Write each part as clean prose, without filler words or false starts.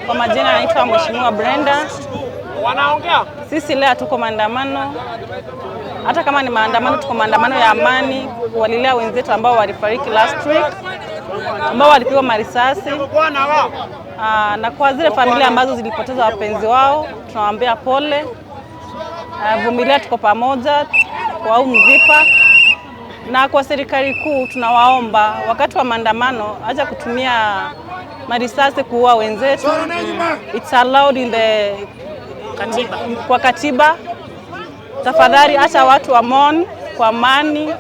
Kwa majina naitwa Mheshimiwa Brenda. Sisi leo tuko maandamano. Hata kama ni maandamano, tuko maandamano ya amani kuwalilia wenzetu ambao walifariki last week, ambao walipigwa marisasi. Na kwa zile familia ambazo zilipoteza wapenzi wao, tunawaambia pole. Vumilia, tuko pamoja kwa huu mzipa. Na kwa serikali kuu tunawaomba wakati wa maandamano acha kutumia marisasi kuua wenzetu. It's allowed in the kwa katiba. Tafadhali acha watu wa mourn kwa amani.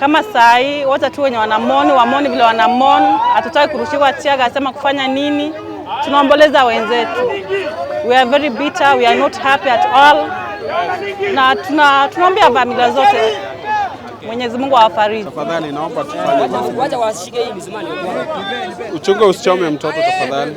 Kama saa hii wote tu wenye wamoni vile wanamoni, hatutaki kurushiwa tiaga asema kufanya nini. Tunaomboleza wenzetu. We are very bitter, we are not happy at all. Na tunaombea familia zote Mwenyezi Mungu awafariji. Tafadhali naomba tufanye. Wacha washike hii mizumani. Uchunge usichome mtoto tafadhali.